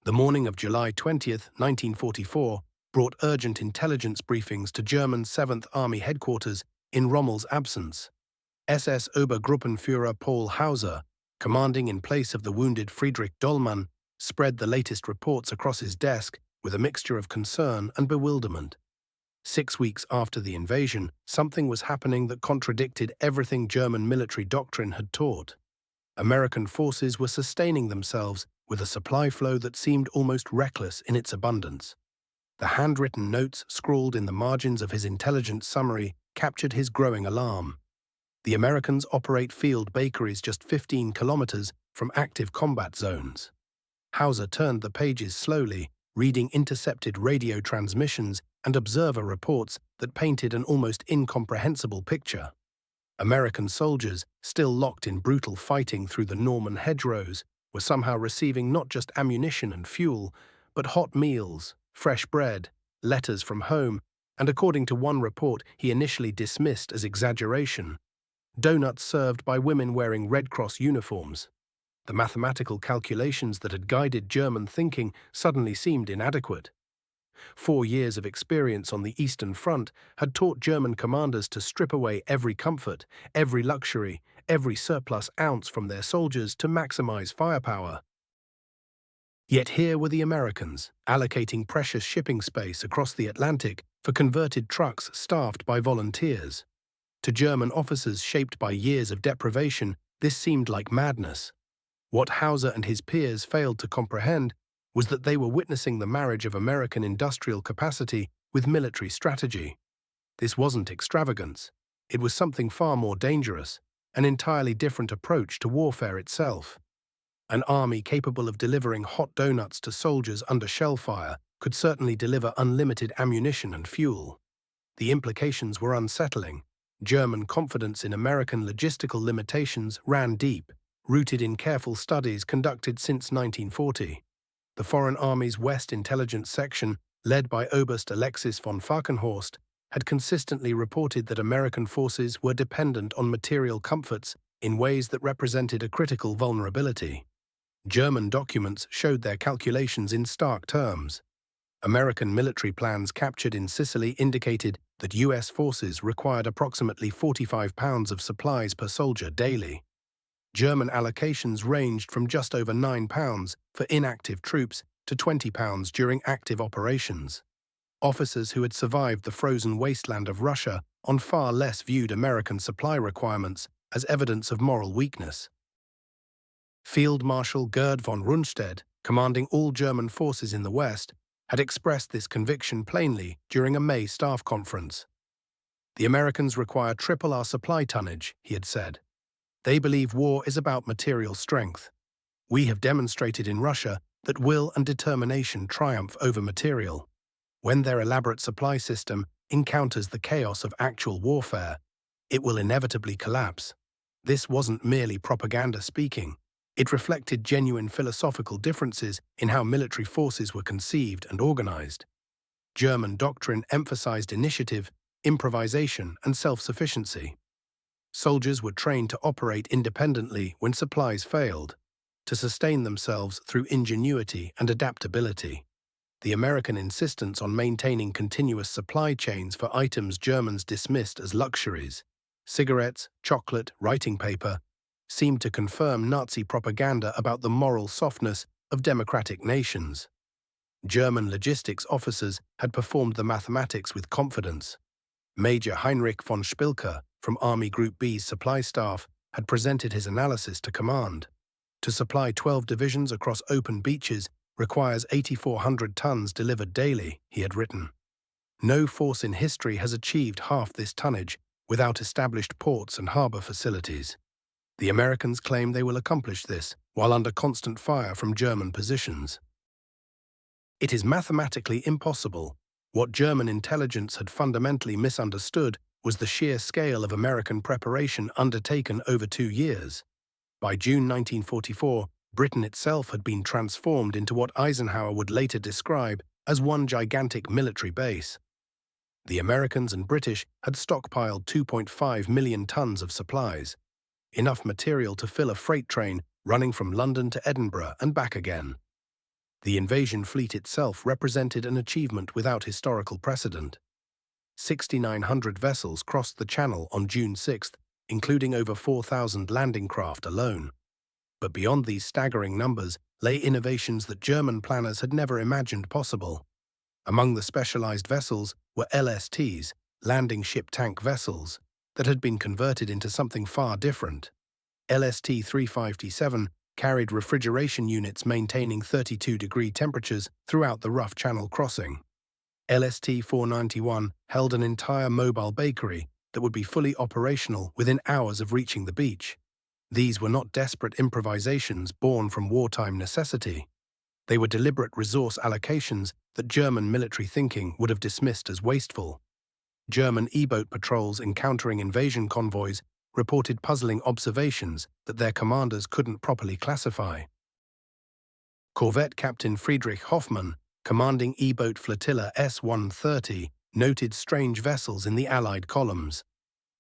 The morning of July 20th, 1944, brought urgent intelligence briefings to German 7th Army headquarters in Rommel's absence. SS Obergruppenführer Paul Hauser, commanding in place of the wounded Friedrich Dollmann, spread the latest reports across his desk with a mixture of concern and bewilderment. 6 weeks after the invasion, something was happening that contradicted everything German military doctrine had taught. American forces were sustaining themselves with a supply flow that seemed almost reckless in its abundance. The handwritten notes scrawled in the margins of his intelligence summary captured his growing alarm. The Americans operate field bakeries just 15 kilometers from active combat zones. Hauser turned the pages slowly, reading intercepted radio transmissions and observer reports that painted an almost incomprehensible picture. American soldiers, still locked in brutal fighting through the Norman hedgerows, were somehow receiving not just ammunition and fuel, but hot meals, fresh bread, letters from home, and according to one report he initially dismissed as exaggeration, donuts served by women wearing Red Cross uniforms. The mathematical calculations that had guided German thinking suddenly seemed inadequate. 4 years of experience on the Eastern Front had taught German commanders to strip away every comfort, every luxury, every surplus ounce from their soldiers to maximize firepower. Yet here were the Americans, allocating precious shipping space across the Atlantic for converted trucks staffed by volunteers. To German officers shaped by years of deprivation, this seemed like madness. What Hauser and his peers failed to comprehend was that they were witnessing the marriage of American industrial capacity with military strategy. This wasn't extravagance. It was something far more dangerous, an entirely different approach to warfare itself. An army capable of delivering hot donuts to soldiers under shell fire could certainly deliver unlimited ammunition and fuel. The implications were unsettling. German confidence in American logistical limitations ran deep, rooted in careful studies conducted since 1940. The Foreign Army's West Intelligence Section, led by Oberst Alexis von Falkenhorst, had consistently reported that American forces were dependent on material comforts in ways that represented a critical vulnerability. German documents showed their calculations in stark terms. American military plans captured in Sicily indicated that U.S. forces required approximately 45 pounds of supplies per soldier daily. German allocations ranged from just over 9 pounds for inactive troops to 20 pounds during active operations. Officers who had survived the frozen wasteland of Russia on far less viewed American supply requirements as evidence of moral weakness. Field Marshal Gerd von Rundstedt, commanding all German forces in the West, had expressed this conviction plainly during a May staff conference. "The Americans require triple our supply tonnage," he had said. "They believe war is about material strength. We have demonstrated in Russia that will and determination triumph over material. When their elaborate supply system encounters the chaos of actual warfare, it will inevitably collapse." This wasn't merely propaganda speaking. It reflected genuine philosophical differences in how military forces were conceived and organized. German doctrine emphasized initiative, improvisation, and self-sufficiency. Soldiers were trained to operate independently when supplies failed, to sustain themselves through ingenuity and adaptability. The American insistence on maintaining continuous supply chains for items Germans dismissed as luxuries, cigarettes, chocolate, writing paper, seemed to confirm Nazi propaganda about the moral softness of democratic nations. German logistics officers had performed the mathematics with confidence. Major Heinrich von Spilker, from Army Group B's supply staff, had presented his analysis to command. To supply 12 divisions across open beaches requires 8,400 tons delivered daily, he had written. No force in history has achieved half this tonnage without established ports and harbor facilities. The Americans claim they will accomplish this while under constant fire from German positions. It is mathematically impossible. What German intelligence had fundamentally misunderstood was the sheer scale of American preparation undertaken over 2 years. By June 1944, Britain itself had been transformed into what Eisenhower would later describe as one gigantic military base. The Americans and British had stockpiled 2.5 million tons of supplies, enough material to fill a freight train running from London to Edinburgh and back again. The invasion fleet itself represented an achievement without historical precedent. 6,900 vessels crossed the Channel on June 6th, including over 4,000 landing craft alone. But beyond these staggering numbers lay innovations that German planners had never imagined possible. Among the specialized vessels were LSTs, landing ship tank vessels, that had been converted into something far different. LST 357 carried refrigeration units maintaining 32-degree temperatures throughout the rough Channel crossing. LST 491 held an entire mobile bakery that would be fully operational within hours of reaching the beach. These were not desperate improvisations born from wartime necessity. They were deliberate resource allocations that German military thinking would have dismissed as wasteful. German E-boat patrols encountering invasion convoys reported puzzling observations that their commanders couldn't properly classify. Corvette Captain Friedrich Hoffmann, commanding E-boat flotilla S-130, noted strange vessels in the Allied columns.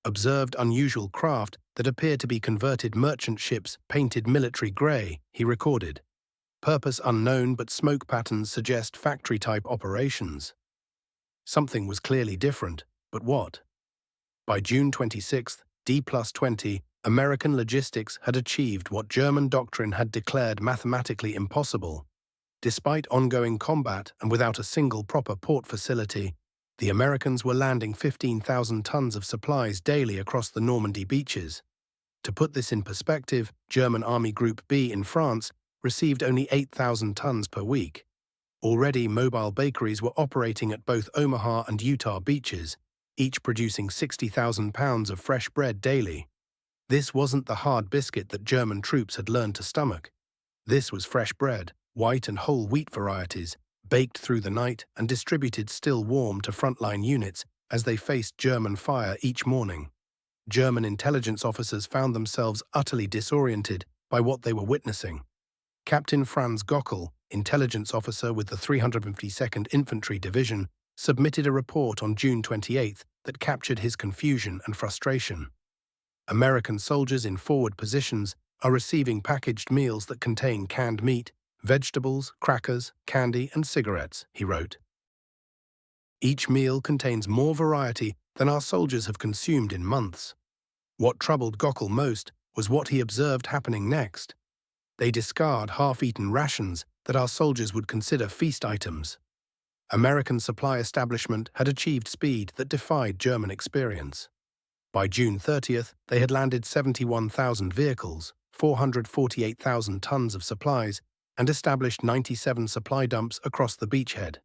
Observed unusual craft that appeared to be converted merchant ships painted military grey, he recorded. Purpose unknown, but smoke patterns suggest factory-type operations. Something was clearly different, but what? By June 26th, D+20, American logistics had achieved what German doctrine had declared mathematically impossible. Despite ongoing combat and without a single proper port facility, the Americans were landing 15,000 tons of supplies daily across the Normandy beaches. To put this in perspective, German Army Group B in France received only 8,000 tons per week. Already, mobile bakeries were operating at both Omaha and Utah beaches, each producing 60,000 pounds of fresh bread daily. This wasn't the hard biscuit that German troops had learned to stomach. This was fresh bread, white and whole wheat varieties, baked through the night and distributed still warm to frontline units as they faced German fire each morning. German intelligence officers found themselves utterly disoriented by what they were witnessing. Captain Franz Gockel, intelligence officer with the 352nd Infantry Division, submitted a report on June 28 that captured his confusion and frustration. American soldiers in forward positions are receiving packaged meals that contain canned meat, vegetables, crackers, candy, and cigarettes, he wrote. Each meal contains more variety than our soldiers have consumed in months. What troubled Gockel most was what he observed happening next. They discard half-eaten rations that our soldiers would consider feast items. American supply establishment had achieved speed that defied German experience. By June 30th, they had landed 71,000 vehicles, 448,000 tons of supplies, and established 97 supply dumps across the beachhead.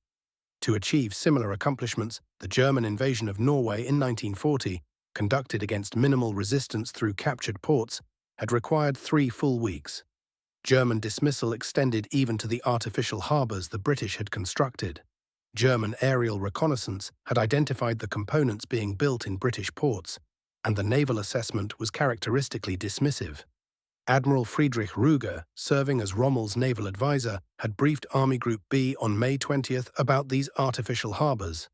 To achieve similar accomplishments, the German invasion of Norway in 1940, conducted against minimal resistance through captured ports, had required 3 full weeks. German dismissal extended even to the artificial harbours the British had constructed. German aerial reconnaissance had identified the components being built in British ports, and the naval assessment was characteristically dismissive. Admiral Friedrich Ruger, serving as Rommel's naval advisor, had briefed Army Group B on May 20th about these artificial harbours.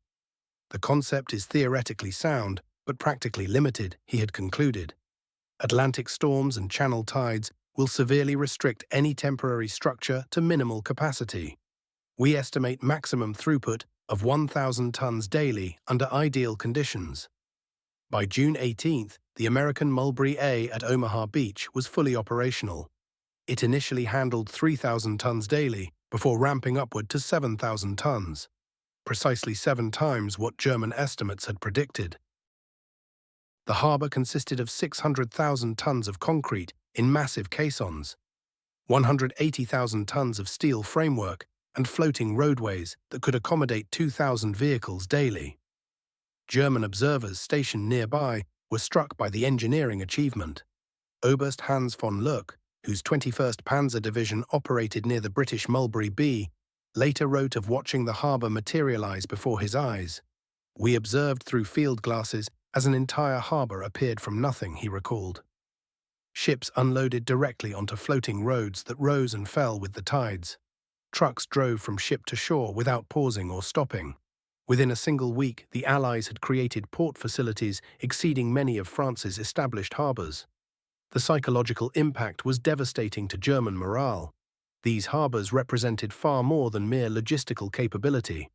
The concept is theoretically sound, but practically limited, he had concluded. Atlantic storms and channel tides will severely restrict any temporary structure to minimal capacity. We estimate maximum throughput of 1,000 tons daily under ideal conditions. By June 18th, the American Mulberry A at Omaha Beach was fully operational. It initially handled 3,000 tons daily before ramping upward to 7,000 tons, precisely 7 times what German estimates had predicted. The harbor consisted of 600,000 tons of concrete in massive caissons, 180,000 tons of steel framework, and floating roadways that could accommodate 2,000 vehicles daily. German observers stationed nearby were struck by the engineering achievement. Oberst Hans von Luck, whose 21st Panzer Division operated near the British Mulberry B, later wrote of watching the harbour materialize before his eyes. "We observed through field glasses as an entire harbour appeared from nothing," he recalled. Ships unloaded directly onto floating roads that rose and fell with the tides. Trucks drove from ship to shore without pausing or stopping. Within a single week, the Allies had created port facilities exceeding many of France's established harbours. The psychological impact was devastating to German morale. These harbors represented far more than mere logistical capability.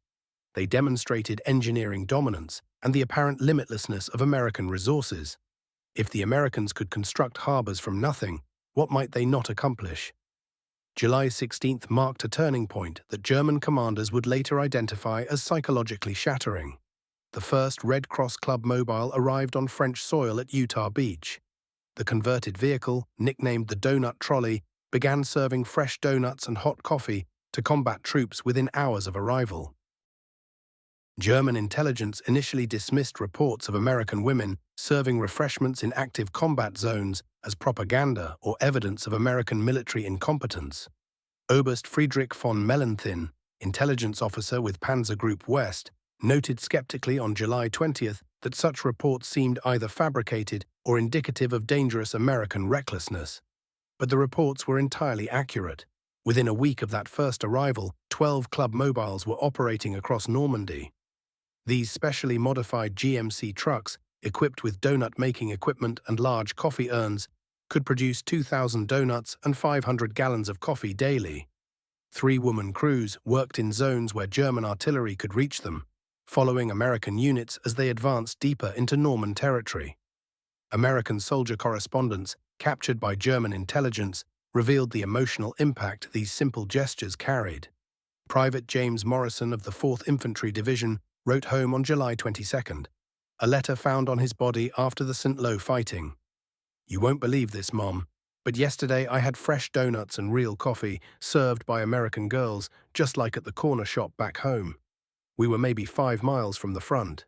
They demonstrated engineering dominance and the apparent limitlessness of American resources. If the Americans could construct harbors from nothing, what might they not accomplish? July 16th marked a turning point that German commanders would later identify as psychologically shattering. The first Red Cross Club mobile arrived on French soil at Utah Beach. The converted vehicle, nicknamed the Donut Trolley, began serving fresh donuts and hot coffee to combat troops within hours of arrival. German intelligence initially dismissed reports of American women serving refreshments in active combat zones as propaganda or evidence of American military incompetence. Oberst Friedrich von Mellenthin, intelligence officer with Panzer Group West, noted skeptically on July 20th that such reports seemed either fabricated or indicative of dangerous American recklessness. But the reports were entirely accurate. Within a week of that first arrival, 12 club mobiles were operating across Normandy. These specially modified GMC trucks, equipped with donut-making equipment and large coffee urns, could produce 2,000 donuts and 500 gallons of coffee daily. 3-woman crews worked in zones where German artillery could reach them, following American units as they advanced deeper into Norman territory. American soldier correspondents, captured by German intelligence, revealed the emotional impact these simple gestures carried. Private James Morrison of the 4th Infantry Division wrote home on July 22nd, a letter found on his body after the St. Lo fighting. "You won't believe this, Mom, but yesterday I had fresh donuts and real coffee served by American girls, just like at the corner shop back home. We were maybe 5 miles from the front.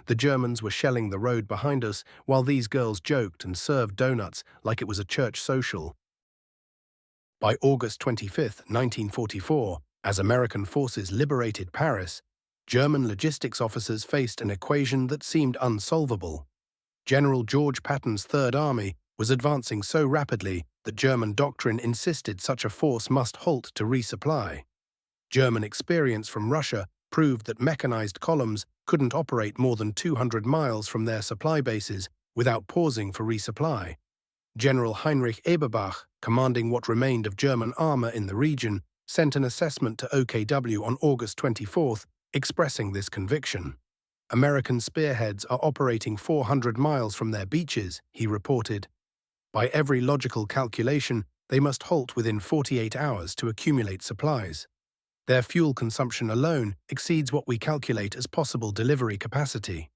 The Germans were shelling the road behind us while these girls joked and served donuts like it was a church social." By August 25, 1944, as American forces liberated Paris, German logistics officers faced an equation that seemed unsolvable. General George Patton's Third Army was advancing so rapidly that German doctrine insisted such a force must halt to resupply. German experience from Russia proved that mechanized columns couldn't operate more than 200 miles from their supply bases without pausing for resupply. General Heinrich Eberbach, commanding what remained of German armor in the region, sent an assessment to OKW on August 24th, expressing this conviction. "American spearheads are operating 400 miles from their beaches," he reported. "By every logical calculation, they must halt within 48 hours to accumulate supplies. Their fuel consumption alone exceeds what we calculate as possible delivery capacity."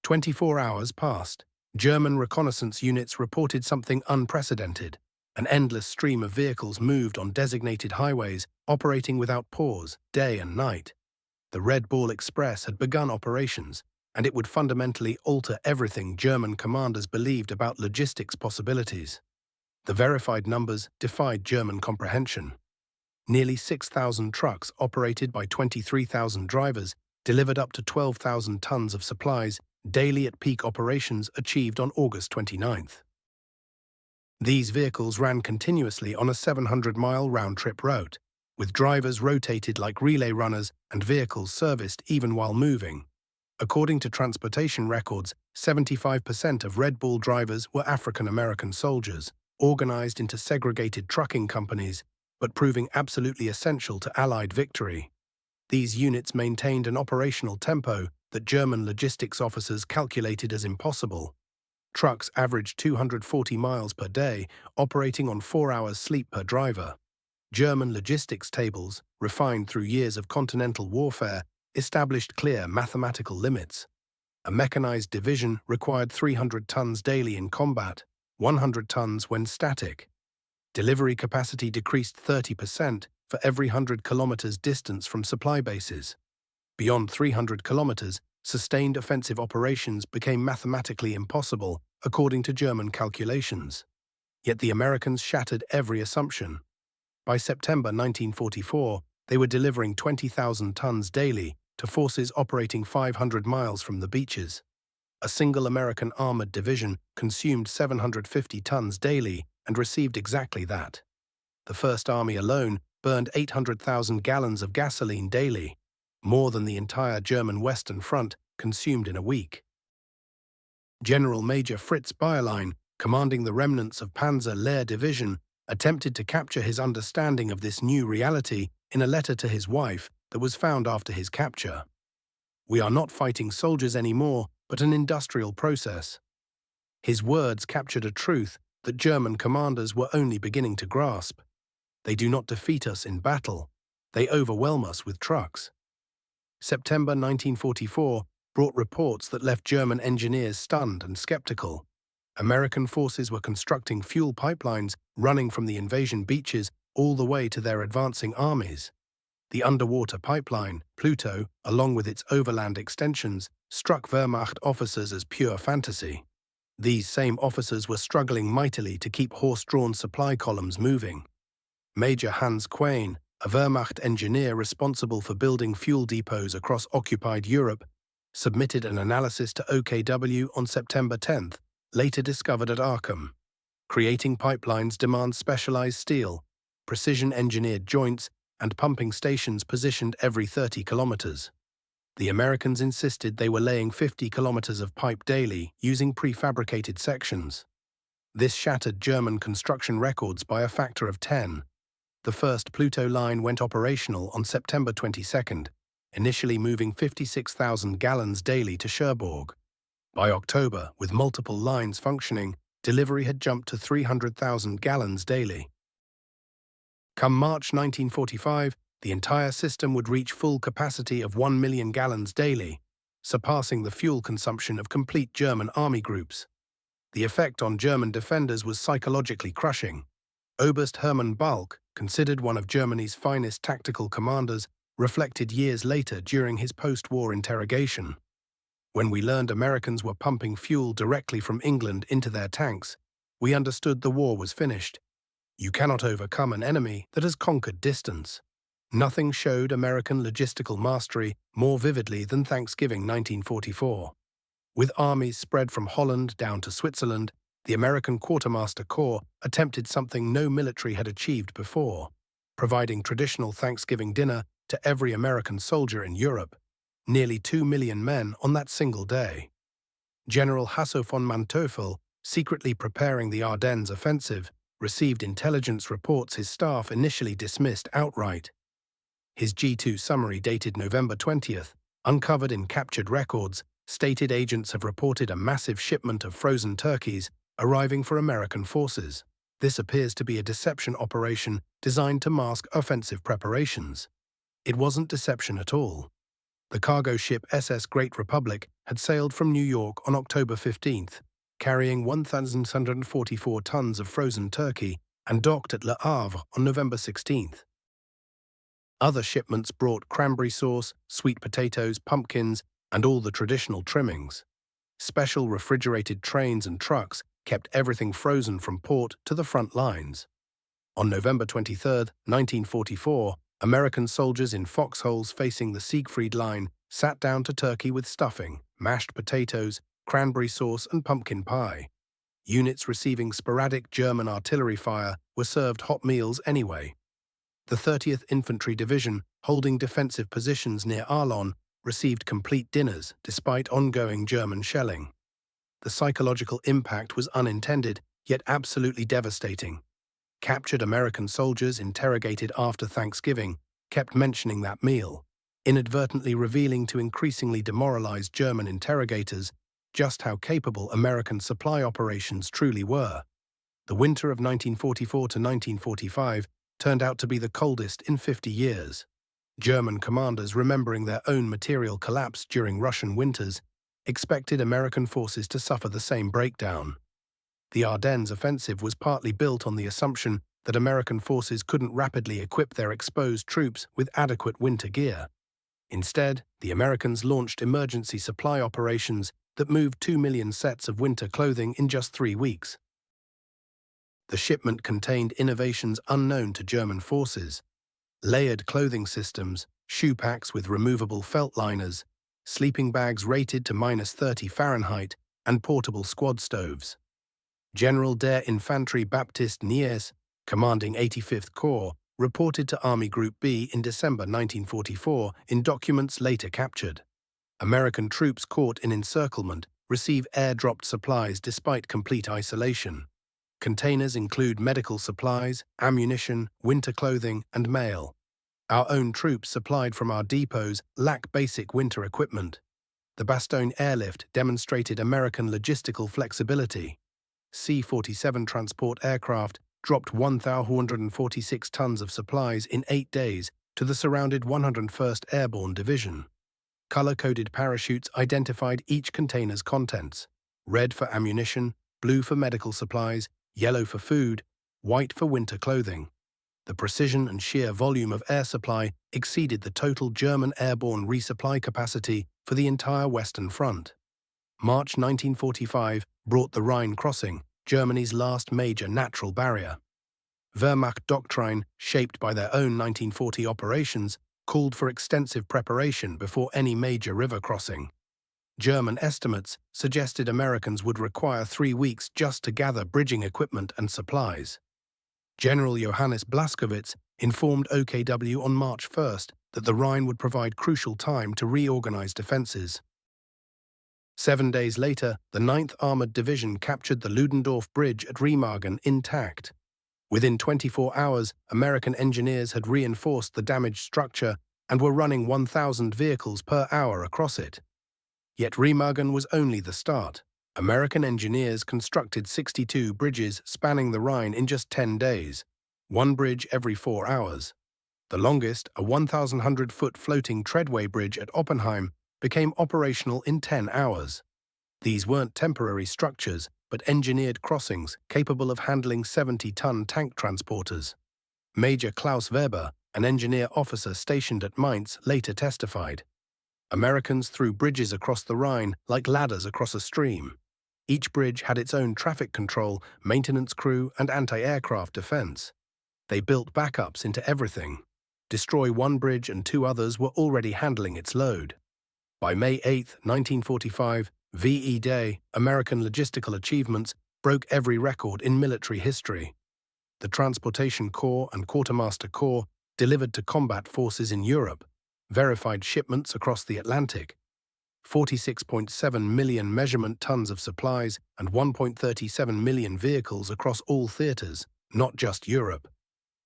24 hours passed. German reconnaissance units reported something unprecedented. An endless stream of vehicles moved on designated highways, operating without pause, day and night. The Red Ball Express had begun operations, and it would fundamentally alter everything German commanders believed about logistics possibilities. The verified numbers defied German comprehension. Nearly 6,000 trucks operated by 23,000 drivers delivered up to 12,000 tons of supplies daily at peak operations achieved on August 29th. These vehicles ran continuously on a 700-mile round-trip route, with drivers rotated like relay runners and vehicles serviced even while moving. According to transportation records, 75% of Red Bull drivers were African-American soldiers, organized into segregated trucking companies, but proving absolutely essential to Allied victory. These units maintained an operational tempo that German logistics officers calculated as impossible. Trucks averaged 240 miles per day, operating on 4 hours sleep per driver. German logistics tables, refined through years of continental warfare, established clear mathematical limits. A mechanized division required 300 tons daily in combat, 100 tons when static. Delivery capacity decreased 30% for every 100 kilometers distance from supply bases. Beyond 300 kilometers, sustained offensive operations became mathematically impossible, according to German calculations. Yet the Americans shattered every assumption. By September 1944, they were delivering 20,000 tons daily to forces operating 500 miles from the beaches. A single American armored division consumed 750 tons daily and received exactly that. The First Army alone burned 800,000 gallons of gasoline daily, more than the entire German Western Front consumed in a week. General Major Fritz Bayerlein, commanding the remnants of Panzer Lehr Division, attempted to capture his understanding of this new reality in a letter to his wife that was found after his capture. "We are not fighting soldiers anymore, but an industrial process." His words captured a truth that German commanders were only beginning to grasp. They do not defeat us in battle. They overwhelm us with trucks. September 1944 brought reports that left German engineers stunned and skeptical. American forces were constructing fuel pipelines running from the invasion beaches all the way to their advancing armies. The underwater pipeline, Pluto, along with its overland extensions, struck Wehrmacht officers as pure fantasy. These same officers were struggling mightily to keep horse-drawn supply columns moving. Major Hans Quain, a Wehrmacht engineer responsible for building fuel depots across occupied Europe, submitted an analysis to OKW on September 10th, later discovered at Aachen. Creating pipelines demands specialized steel, precision-engineered joints, and pumping stations positioned every 30 kilometers. The Americans insisted they were laying 50 kilometers of pipe daily using prefabricated sections. This shattered German construction records by a factor of 10. The first Pluto line went operational on September 22nd, initially moving 56,000 gallons daily to Cherbourg. By October, with multiple lines functioning, delivery had jumped to 300,000 gallons daily. Come March 1945, the entire system would reach full capacity of 1 million gallons daily, surpassing the fuel consumption of complete German army groups. The effect on German defenders was psychologically crushing. Oberst Hermann Balck, considered one of Germany's finest tactical commanders, reflected years later during his post-war interrogation. "When we learned Americans were pumping fuel directly from England into their tanks, we understood the war was finished. You cannot overcome an enemy that has conquered distance." Nothing showed American logistical mastery more vividly than Thanksgiving 1944. With armies spread from Holland down to Switzerland, the American Quartermaster Corps attempted something no military had achieved before, providing traditional Thanksgiving dinner to every American soldier in Europe, nearly 2 million men on that single day. General Hasso von Manteuffel, secretly preparing the Ardennes offensive, received intelligence reports his staff initially dismissed outright. His G2 summary dated November 20th, uncovered in captured records, stated agents have reported a massive shipment of frozen turkeys arriving for American forces. This appears to be a deception operation designed to mask offensive preparations. It wasn't deception at all. The cargo ship SS Great Republic had sailed from New York on October 15th, carrying 1,144 tons of frozen turkey, and docked at Le Havre on November 16th. Other shipments brought cranberry sauce, sweet potatoes, pumpkins, and all the traditional trimmings. Special refrigerated trains and trucks kept everything frozen from port to the front lines. On November 23, 1944, American soldiers in foxholes facing the Siegfried Line sat down to turkey with stuffing, mashed potatoes, cranberry sauce, and pumpkin pie. Units receiving sporadic German artillery fire were served hot meals anyway. The 30th Infantry Division, holding defensive positions near Arlon, received complete dinners despite ongoing German shelling. The psychological impact was unintended, yet absolutely devastating. Captured American soldiers interrogated after Thanksgiving kept mentioning that meal, inadvertently revealing to increasingly demoralized German interrogators just how capable American supply operations truly were. The winter of 1944 to 1945 turned out to be the coldest in 50 years. German commanders, remembering their own material collapse during Russian winters, expected American forces to suffer the same breakdown. The Ardennes offensive was partly built on the assumption that American forces couldn't rapidly equip their exposed troops with adequate winter gear. Instead, the Americans launched emergency supply operations that moved 2 million sets of winter clothing in just 3 weeks. The shipment contained innovations unknown to German forces: layered clothing systems, shoe packs with removable felt liners, sleeping bags rated to -30 Fahrenheit, and portable squad stoves. General der Infanterie Baptist Nies, commanding 85th Corps, reported to Army Group B in December 1944 in documents later captured. American troops caught in encirclement receive air-dropped supplies despite complete isolation. Containers include medical supplies, ammunition, winter clothing, and mail. Our own troops supplied from our depots lack basic winter equipment. The Bastogne airlift demonstrated American logistical flexibility. C-47 transport aircraft dropped 1,446 tons of supplies in 8 days to the surrounded 101st Airborne Division. Color-coded parachutes identified each container's contents: red for ammunition, blue for medical supplies, yellow for food, white for winter clothing. The precision and sheer volume of air supply exceeded the total German airborne resupply capacity for the entire Western Front. March 1945 brought the Rhine crossing, Germany's last major natural barrier. Wehrmacht doctrine, shaped by their own 1940 operations, called for extensive preparation before any major river crossing. German estimates suggested Americans would require 3 weeks just to gather bridging equipment and supplies. General Johannes Blaskowitz informed OKW on March 1st that the Rhine would provide crucial time to reorganize defenses. 7 days later, the 9th Armored Division captured the Ludendorff Bridge at Remagen intact. Within 24 hours, American engineers had reinforced the damaged structure and were running 1,000 vehicles per hour across it. Yet Remagen was only the start. American engineers constructed 62 bridges spanning the Rhine in just 10 days, one bridge every 4 hours. The longest, a 1,100-foot floating treadway bridge at Oppenheim, became operational in 10 hours. These weren't temporary structures, but engineered crossings capable of handling 70-ton tank transporters. Major Klaus Weber, an engineer officer stationed at Mainz, later testified. Americans threw bridges across the Rhine like ladders across a stream. Each bridge had its own traffic control, maintenance crew, and anti-aircraft defense. They built backups into everything. Destroy one bridge and 2 others were already handling its load. By May 8, 1945, VE Day, American logistical achievements broke every record in military history. The Transportation Corps and Quartermaster Corps delivered to combat forces in Europe, verified shipments across the Atlantic, 46.7 million measurement tons of supplies, and 1.37 million vehicles across all theaters, not just Europe.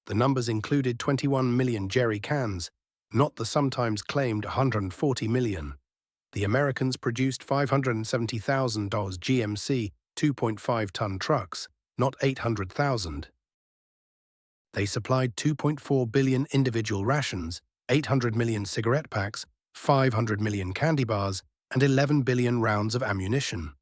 The numbers included 21 million jerry cans, not the sometimes claimed 140 million. The Americans produced 570,000 GMC 2.5-ton trucks, not 800,000. They supplied 2.4 billion individual rations, 800 million cigarette packs, 500 million candy bars, and 11 billion rounds of ammunition.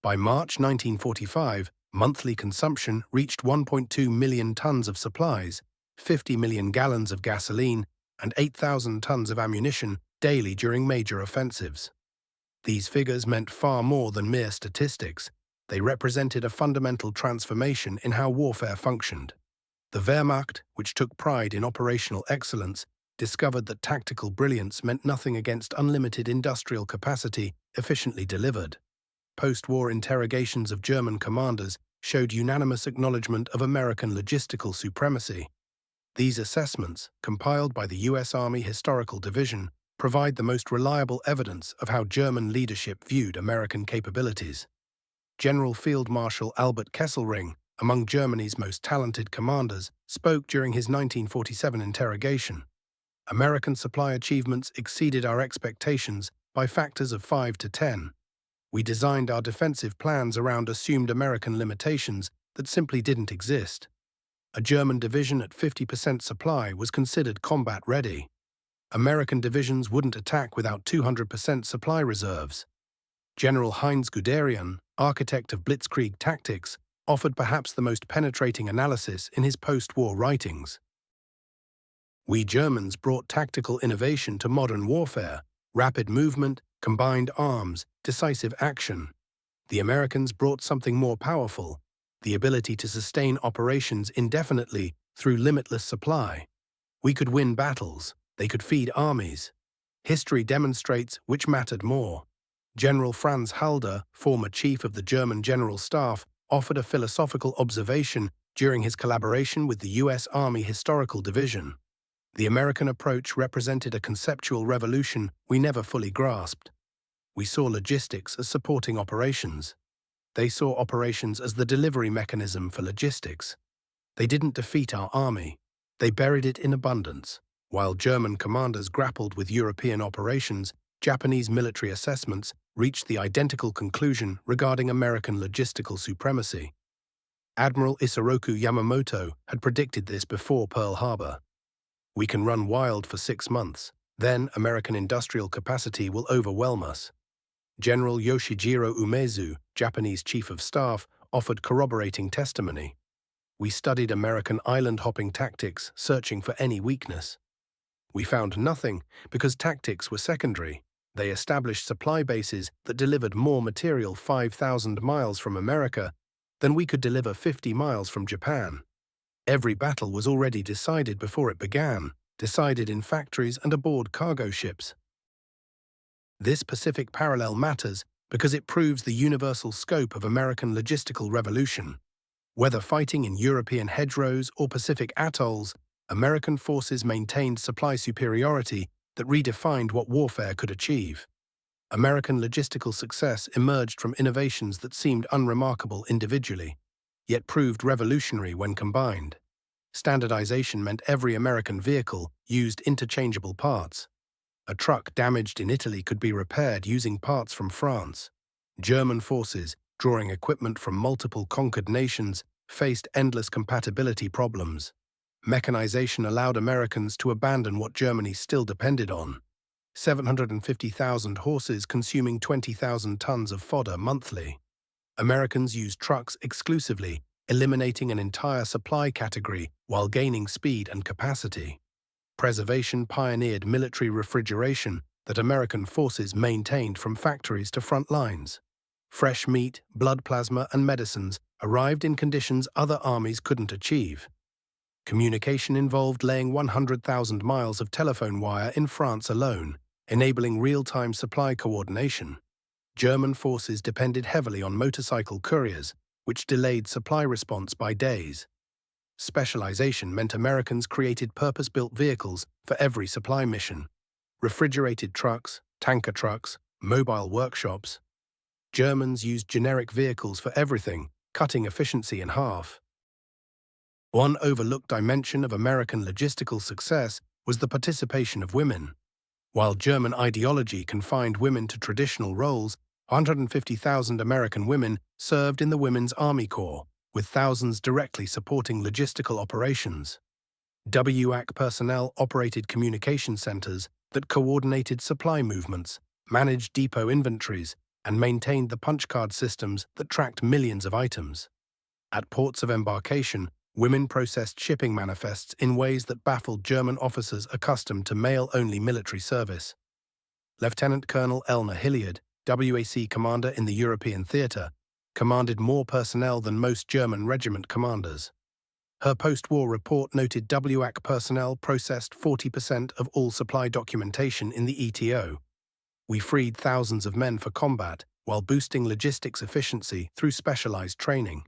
By March 1945, monthly consumption reached 1.2 million tons of supplies, 50 million gallons of gasoline, and 8,000 tons of ammunition daily during major offensives. These figures meant far more than mere statistics. They represented a fundamental transformation in how warfare functioned. The Wehrmacht, which took pride in operational excellence, discovered that tactical brilliance meant nothing against unlimited industrial capacity efficiently delivered. Post-war interrogations of German commanders showed unanimous acknowledgement of American logistical supremacy. These assessments, compiled by the U.S. Army Historical Division, provide the most reliable evidence of how German leadership viewed American capabilities. General Field Marshal Albert Kesselring, among Germany's most talented commanders, spoke during his 1947 interrogation. American supply achievements exceeded our expectations by factors of 5 to 10. We designed our defensive plans around assumed American limitations that simply didn't exist. A German division at 50% supply was considered combat-ready. American divisions wouldn't attack without 200% supply reserves. General Heinz Guderian, architect of blitzkrieg tactics, offered perhaps the most penetrating analysis in his post-war writings. We Germans brought tactical innovation to modern warfare: rapid movement, combined arms, decisive action. The Americans brought something more powerful: the ability to sustain operations indefinitely through limitless supply. We could win battles. They could feed armies. History demonstrates which mattered more. General Franz Halder, former chief of the German General Staff, offered a philosophical observation during his collaboration with the U.S. Army Historical Division. The American approach represented a conceptual revolution we never fully grasped. We saw logistics as supporting operations. They saw operations as the delivery mechanism for logistics. They didn't defeat our army. They buried it in abundance. While German commanders grappled with European operations, Japanese military assessments reached the identical conclusion regarding American logistical supremacy. Admiral Isoroku Yamamoto had predicted this before Pearl Harbor. We can run wild for 6 months. Then American industrial capacity will overwhelm us. General Yoshijiro Umezu, Japanese Chief of Staff, offered corroborating testimony. We studied American island-hopping tactics, searching for any weakness. We found nothing because tactics were secondary. They established supply bases that delivered more material 5,000 miles from America than we could deliver 50 miles from Japan. Every battle was already decided before it began, decided in factories and aboard cargo ships. This Pacific parallel matters because it proves the universal scope of American logistical revolution. Whether fighting in European hedgerows or Pacific atolls, American forces maintained supply superiority that redefined what warfare could achieve. American logistical success emerged from innovations that seemed unremarkable individually, yet proved revolutionary when combined. Standardization meant every American vehicle used interchangeable parts. A truck damaged in Italy could be repaired using parts from France. German forces, drawing equipment from multiple conquered nations, faced endless compatibility problems. Mechanization allowed Americans to abandon what Germany still depended on. 750,000 horses consuming 20,000 tons of fodder monthly. Americans used trucks exclusively, eliminating an entire supply category while gaining speed and capacity. Preservation pioneered military refrigeration that American forces maintained from factories to front lines. Fresh meat, blood plasma, and medicines arrived in conditions other armies couldn't achieve. Communication involved laying 100,000 miles of telephone wire in France alone, enabling real-time supply coordination. German forces depended heavily on motorcycle couriers, which delayed supply response by days. Specialization meant Americans created purpose-built vehicles for every supply mission. Refrigerated trucks, tanker trucks, mobile workshops. Germans used generic vehicles for everything, cutting efficiency in half. One overlooked dimension of American logistical success was the participation of women. While German ideology confined women to traditional roles, 150,000 American women served in the Women's Army Corps, with thousands directly supporting logistical operations. WAC personnel operated communication centers that coordinated supply movements, managed depot inventories, and maintained the punch card systems that tracked millions of items. At ports of embarkation, women processed shipping manifests in ways that baffled German officers accustomed to male-only military service. Lieutenant Colonel Elna Hilliard, WAC commander in the European theater, commanded more personnel than most German regiment commanders. Her post-war report noted WAC personnel processed 40% of all supply documentation in the ETO. We freed thousands of men for combat while boosting logistics efficiency through specialized training.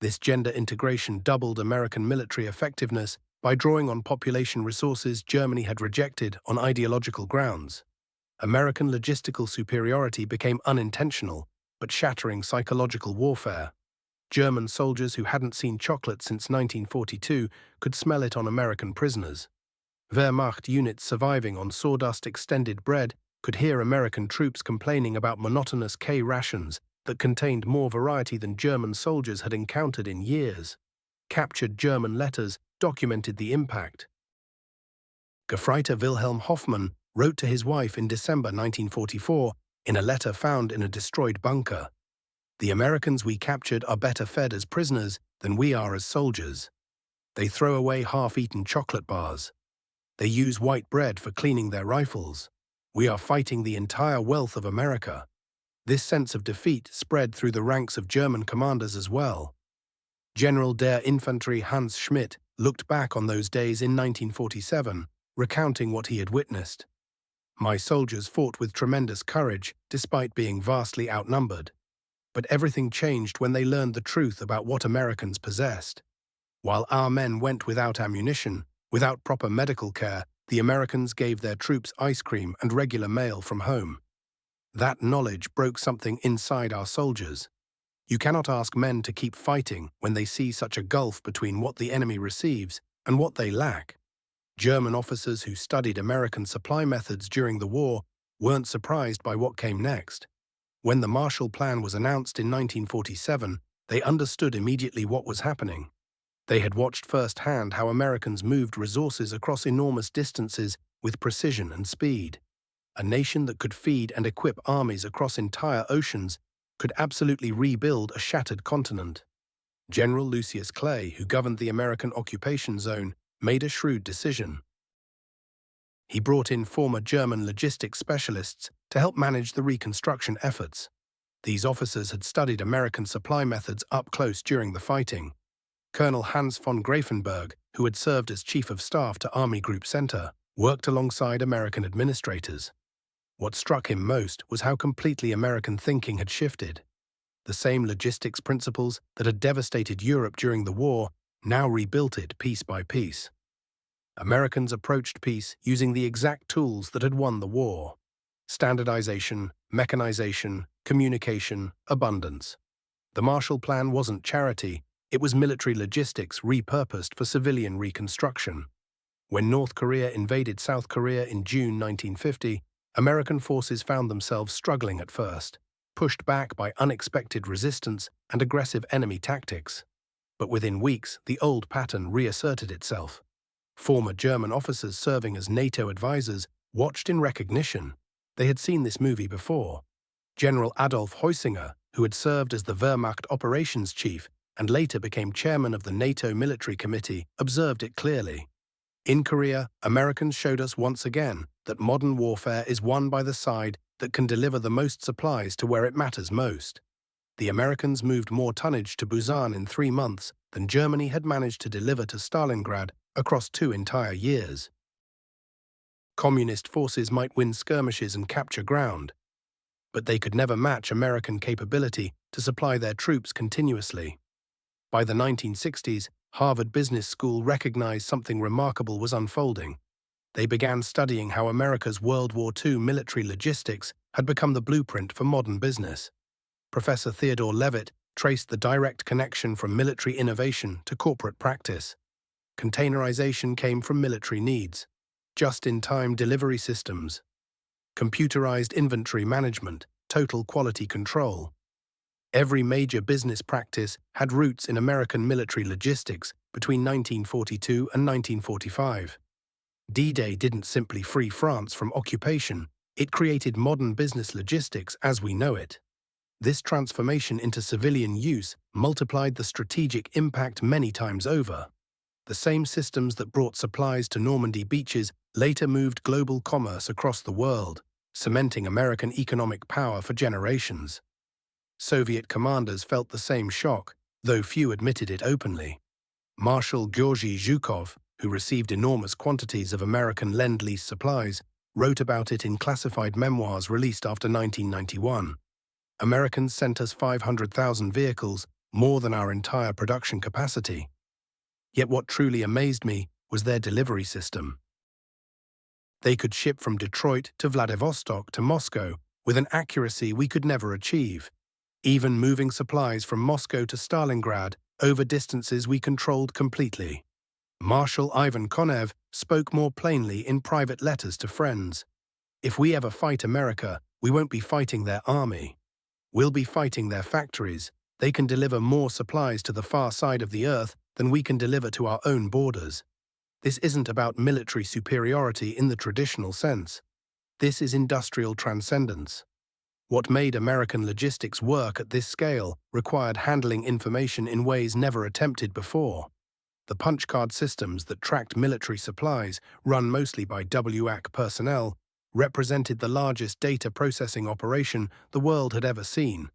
This gender integration doubled American military effectiveness by drawing on population resources Germany had rejected on ideological grounds. American logistical superiority became unintentional, but shattering psychological warfare. German soldiers who hadn't seen chocolate since 1942 could smell it on American prisoners. Wehrmacht units surviving on sawdust extended bread could hear American troops complaining about monotonous K rations that contained more variety than German soldiers had encountered in years. Captured German letters documented the impact. Gefreiter Wilhelm Hoffmann wrote to his wife in December 1944 in a letter found in a destroyed bunker. The Americans we captured are better fed as prisoners than we are as soldiers. They throw away half-eaten chocolate bars. They use white bread for cleaning their rifles. We are fighting the entire wealth of America. This sense of defeat spread through the ranks of German commanders as well. General der Infanterie Hans Schmidt looked back on those days in 1947, recounting what he had witnessed. My soldiers fought with tremendous courage, despite being vastly outnumbered. But everything changed when they learned the truth about what Americans possessed. While our men went without ammunition, without proper medical care, the Americans gave their troops ice cream and regular mail from home. That knowledge broke something inside our soldiers. You cannot ask men to keep fighting when they see such a gulf between what the enemy receives and what they lack. German officers who studied American supply methods during the war weren't surprised by what came next. When the Marshall Plan was announced in 1947, they understood immediately what was happening. They had watched firsthand how Americans moved resources across enormous distances with precision and speed. A nation that could feed and equip armies across entire oceans could absolutely rebuild a shattered continent. General Lucius Clay, who governed the American occupation zone, made a shrewd decision. He brought in former German logistics specialists to help manage the reconstruction efforts. These officers had studied American supply methods up close during the fighting. Colonel Hans von Grafenberg, who had served as Chief of Staff to Army Group Center, worked alongside American administrators. What struck him most was how completely American thinking had shifted. The same logistics principles that had devastated Europe during the war now rebuilt it piece by piece. Americans approached peace using the exact tools that had won the war: standardization, mechanization, communication, abundance. The Marshall Plan wasn't charity, it was military logistics repurposed for civilian reconstruction. When North Korea invaded South Korea in June 1950, American forces found themselves struggling at first, pushed back by unexpected resistance and aggressive enemy tactics. But within weeks, the old pattern reasserted itself. Former German officers serving as NATO advisors watched in recognition. They had seen this movie before. General Adolf Heusinger, who had served as the Wehrmacht operations chief and later became chairman of the NATO Military Committee, observed it clearly. In Korea, Americans showed us once again that modern warfare is won by the side that can deliver the most supplies to where it matters most. The Americans moved more tonnage to Busan in 3 months than Germany had managed to deliver to Stalingrad across 2 entire years. Communist forces might win skirmishes and capture ground, but they could never match American capability to supply their troops continuously. By the 1960s, Harvard Business School recognized something remarkable was unfolding. They began studying how America's World War II military logistics had become the blueprint for modern business. Professor Theodore Levitt traced the direct connection from military innovation to corporate practice. Containerization came from military needs, just-in-time delivery systems, computerized inventory management, total quality control. Every major business practice had roots in American military logistics between 1942 and 1945. D-Day didn't simply free France from occupation, it created modern business logistics as we know it. This transformation into civilian use multiplied the strategic impact many times over. The same systems that brought supplies to Normandy beaches later moved global commerce across the world, cementing American economic power for generations. Soviet commanders felt the same shock, though few admitted it openly. Marshal Georgy Zhukov, who received enormous quantities of American Lend-Lease supplies, wrote about it in classified memoirs released after 1991. Americans sent us 500,000 vehicles, more than our entire production capacity. Yet what truly amazed me was their delivery system. They could ship from Detroit to Vladivostok to Moscow with an accuracy we could never achieve, even moving supplies from Moscow to Stalingrad over distances we controlled completely. Marshal Ivan Konev spoke more plainly in private letters to friends. If we ever fight America, we won't be fighting their army. We'll be fighting their factories. They can deliver more supplies to the far side of the earth than we can deliver to our own borders. This isn't about military superiority in the traditional sense. This is industrial transcendence. What made American logistics work at this scale required handling information in ways never attempted before. The punch card systems that tracked military supplies, run mostly by WAC personnel, represented the largest data processing operation the world had ever seen.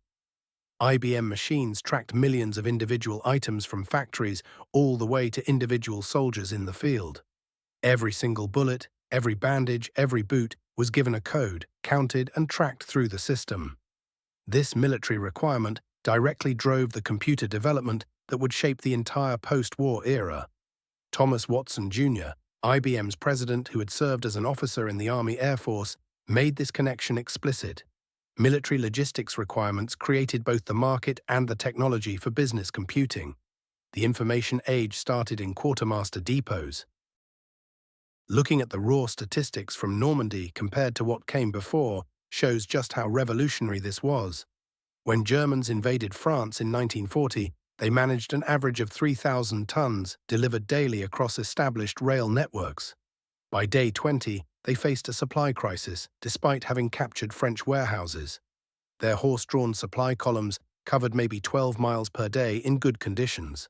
IBM machines tracked millions of individual items from factories all the way to individual soldiers in the field. Every single bullet, every bandage, every boot was given a code, counted and tracked through the system. This military requirement directly drove the computer development that would shape the entire post-war era. Thomas Watson Jr., IBM's president who had served as an officer in the Army Air Force, made this connection explicit. Military logistics requirements created both the market and the technology for business computing. The information age started in quartermaster depots. Looking at the raw statistics from Normandy compared to what came before shows just how revolutionary this was. When Germans invaded France in 1940, they managed an average of 3,000 tons delivered daily across established rail networks. By day 20, they faced a supply crisis despite having captured French warehouses. Their horse-drawn supply columns covered maybe 12 miles per day in good conditions.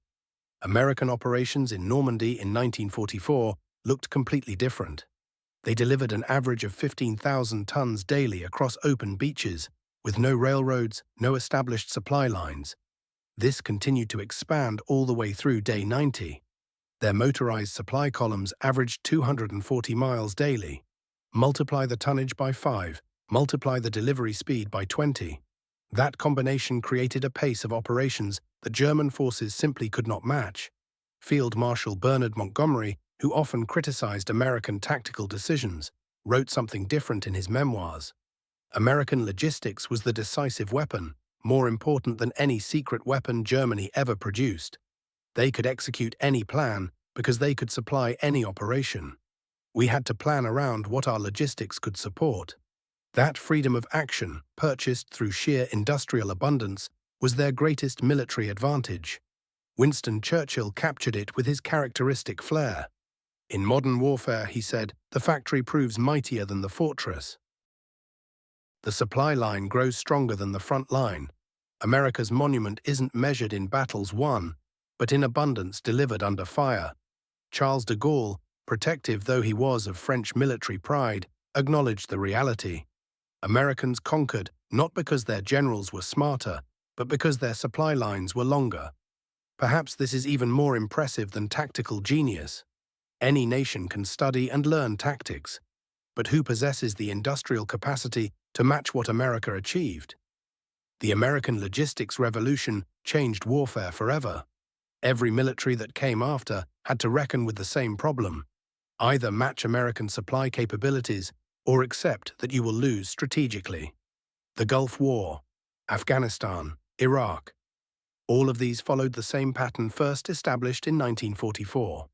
American operations in Normandy in 1944 looked completely different. They delivered an average of 15,000 tons daily across open beaches, with no railroads, no established supply lines. This continued to expand all the way through day 90. Their motorized supply columns averaged 240 miles daily. Multiply the tonnage by 5, multiply the delivery speed by 20. That combination created a pace of operations that German forces simply could not match. Field Marshal Bernard Montgomery, who often criticized American tactical decisions, wrote something different in his memoirs. American logistics was the decisive weapon, more important than any secret weapon Germany ever produced. They could execute any plan because they could supply any operation. We had to plan around what our logistics could support. That freedom of action, purchased through sheer industrial abundance, was their greatest military advantage. Winston Churchill captured it with his characteristic flair. In modern warfare, he said, the factory proves mightier than the fortress. The supply line grows stronger than the front line. America's monument isn't measured in battles won, but in abundance delivered under fire. Charles de Gaulle, protective though he was of French military pride, acknowledged the reality. Americans conquered not because their generals were smarter, but because their supply lines were longer. Perhaps this is even more impressive than tactical genius. Any nation can study and learn tactics, but who possesses the industrial capacity to match what America achieved? The American logistics revolution changed warfare forever. Every military that came after had to reckon with the same problem. Either match American supply capabilities or accept that you will lose strategically. The Gulf War, Afghanistan, Iraq. All of these followed the same pattern first established in 1944.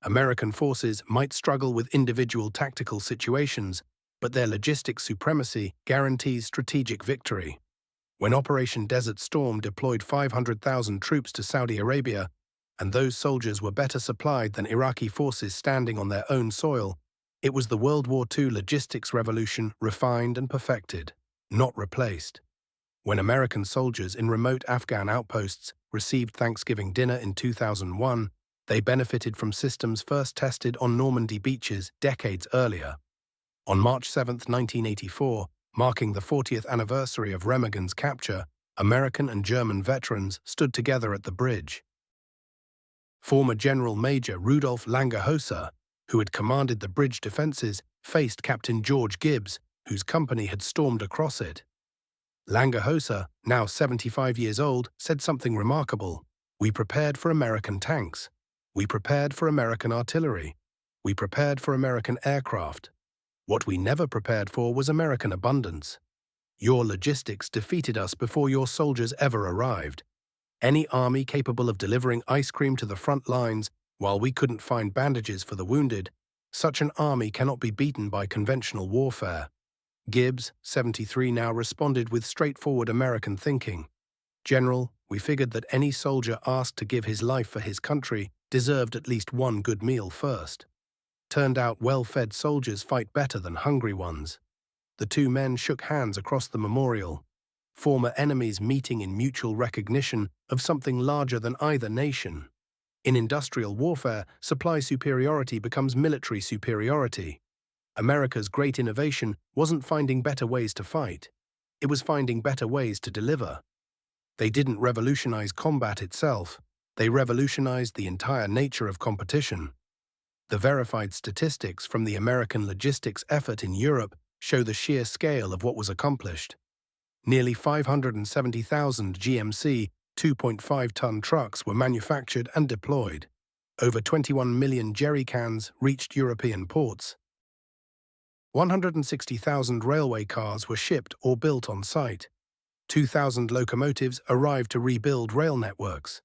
American forces might struggle with individual tactical situations, but their logistics supremacy guarantees strategic victory. When Operation Desert Storm deployed 500,000 troops to Saudi Arabia, and those soldiers were better supplied than Iraqi forces standing on their own soil, it was the World War II logistics revolution refined and perfected, not replaced. When American soldiers in remote Afghan outposts received Thanksgiving dinner in 2001, they benefited from systems first tested on Normandy beaches decades earlier. On March 7, 1984, marking the 40th anniversary of Remagen's capture, American and German veterans stood together at the bridge. Former General Major Rudolf Langerhauser, who had commanded the bridge defenses, faced Captain George Gibbs, whose company had stormed across it. Langerhauser, now 75 years old, said something remarkable. We prepared for American tanks. We prepared for American artillery. We prepared for American aircraft. What we never prepared for was American abundance. Your logistics defeated us before your soldiers ever arrived. Any army capable of delivering ice cream to the front lines while we couldn't find bandages for the wounded, such an army cannot be beaten by conventional warfare. Gibbs, 73 now, responded with straightforward American thinking. General, we figured that any soldier asked to give his life for his country deserved at least one good meal first. Turned out well-fed soldiers fight better than hungry ones. The two men shook hands across the memorial, former enemies meeting in mutual recognition of something larger than either nation. In industrial warfare, supply superiority becomes military superiority. America's great innovation wasn't finding better ways to fight. It was finding better ways to deliver. They didn't revolutionize combat itself. They revolutionized the entire nature of competition. The verified statistics from the American logistics effort in Europe show the sheer scale of what was accomplished. Nearly 570,000 GMC 2.5-ton trucks were manufactured and deployed. Over 21 million jerry cans reached European ports. 160,000 railway cars were shipped or built on site. 2,000 locomotives arrived to rebuild rail networks.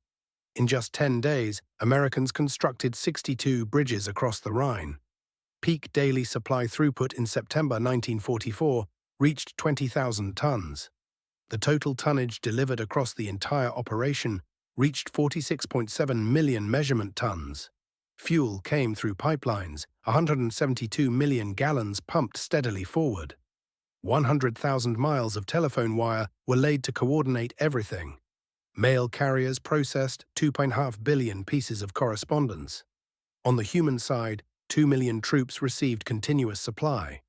In just 10 days, Americans constructed 62 bridges across the Rhine. Peak daily supply throughput in September 1944 reached 20,000 tons. The total tonnage delivered across the entire operation reached 46.7 million measurement tons. Fuel came through pipelines, 172 million gallons pumped steadily forward. 100,000 miles of telephone wire were laid to coordinate everything. Mail carriers processed 2.5 billion pieces of correspondence. On the human side, 2 million troops received continuous supply.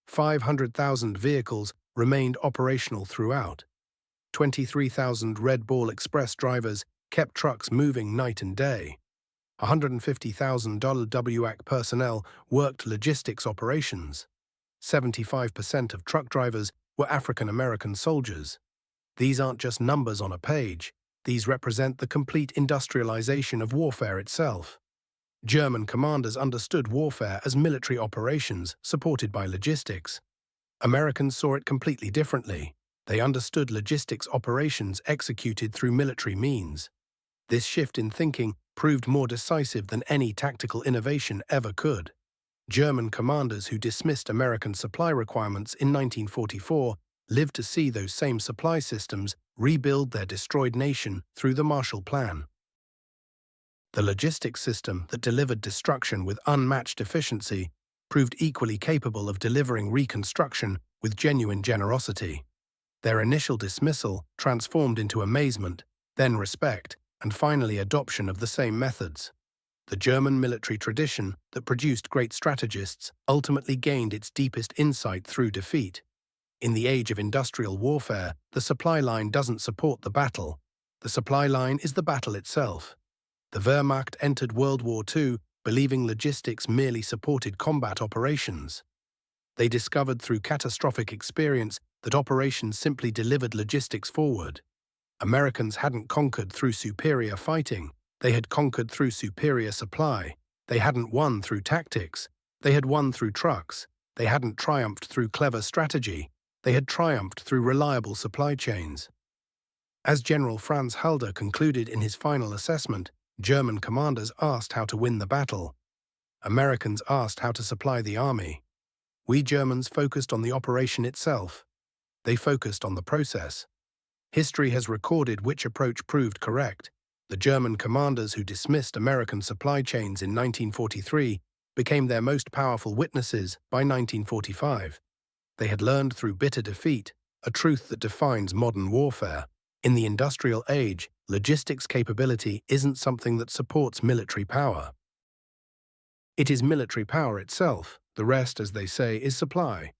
500,000 vehicles remained operational throughout. 23,000 Red Ball Express drivers kept trucks moving night and day. 150,000 WAC personnel worked logistics operations. 75% of truck drivers were African American soldiers. These aren't just numbers on a page. These represent the complete industrialization of warfare itself. German commanders understood warfare as military operations supported by logistics. Americans saw it completely differently. They understood logistics operations executed through military means. This shift in thinking proved more decisive than any tactical innovation ever could. German commanders who dismissed American supply requirements in 1944 lived to see those same supply systems rebuild their destroyed nation through the Marshall Plan. The logistics system that delivered destruction with unmatched efficiency proved equally capable of delivering reconstruction with genuine generosity. Their initial dismissal transformed into amazement, then respect, and finally adoption of the same methods. The German military tradition that produced great strategists ultimately gained its deepest insight through defeat. In the age of industrial warfare, the supply line doesn't support the battle. The supply line is the battle itself. The Wehrmacht entered World War II believing logistics merely supported combat operations. They discovered through catastrophic experience that operations simply delivered logistics forward. Americans hadn't conquered through superior fighting. They had conquered through superior supply. They hadn't won through tactics. They had won through trucks. They hadn't triumphed through clever strategy. They had triumphed through reliable supply chains. As General Franz Halder concluded in his final assessment, German commanders asked how to win the battle. Americans asked how to supply the army. We Germans focused on the operation itself. They focused on the process. History has recorded which approach proved correct. The German commanders who dismissed American supply chains in 1943 became their most powerful witnesses by 1945. They had learned through bitter defeat, a truth that defines modern warfare. In the industrial age, logistics capability isn't something that supports military power. It is military power itself. The rest, as they say, is supply.